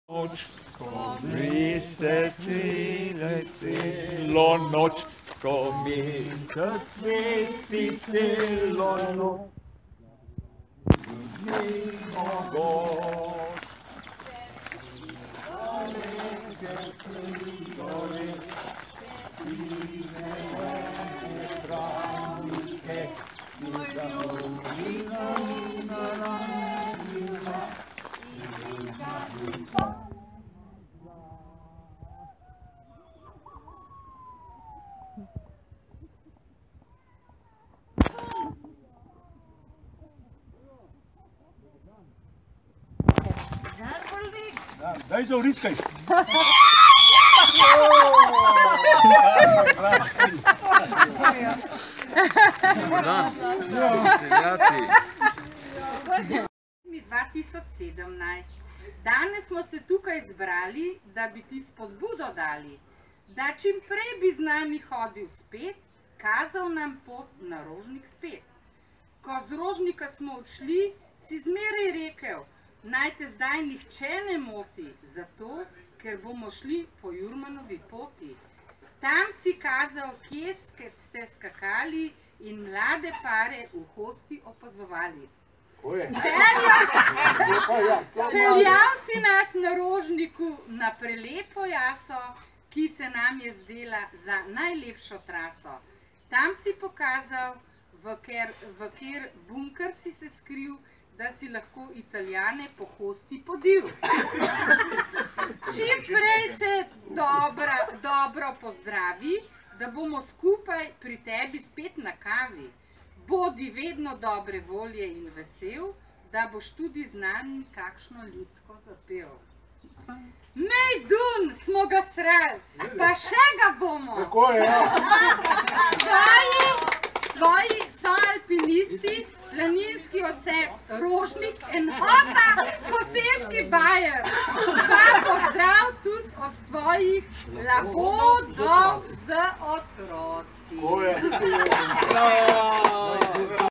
Noč, ko mesec svile celo noč, ko mesec sveti celo noč. Mimo gor, daleke gore, fine stranike, daj za vriskaj. Dobar dan, veseljaci. 2017. Danes smo se tukaj zbrali, da bi ti spodbudo dali, da čim prej bi z nami hodil spet, kazal nam pot na Rožnik spet. Ko z Rožnika smo odšli, si zmeraj rekel, naj te zdaj nihče ne moti, zato, ker bomo šli po Jurmanovi poti. Tam si kazal, kje ste skakali in mlade pare v hosti opazovali. Peljal si nas na Rožniku na prelepo jaso, ki se nam je zdela za najlepšo traso. Tam si pokazal, v kjer bunker si se skril, da si lahko Italijane po hosti podil. Čim prej se dobro pozdravi, da bomo skupaj pri tebi spet na kavi. Bodi vedno dobre volje in vesel, da boš tudi z nami kakšno ljudsko zapel. Mejdun smo ga sreli, pa še ga bomo. Tako je, ja. Tvoji soalpinisti, planinski odsek Rožnik, enota, Koseški bajer. Pa pozdrav tudi od tvojih labodov z otroci. Tako je.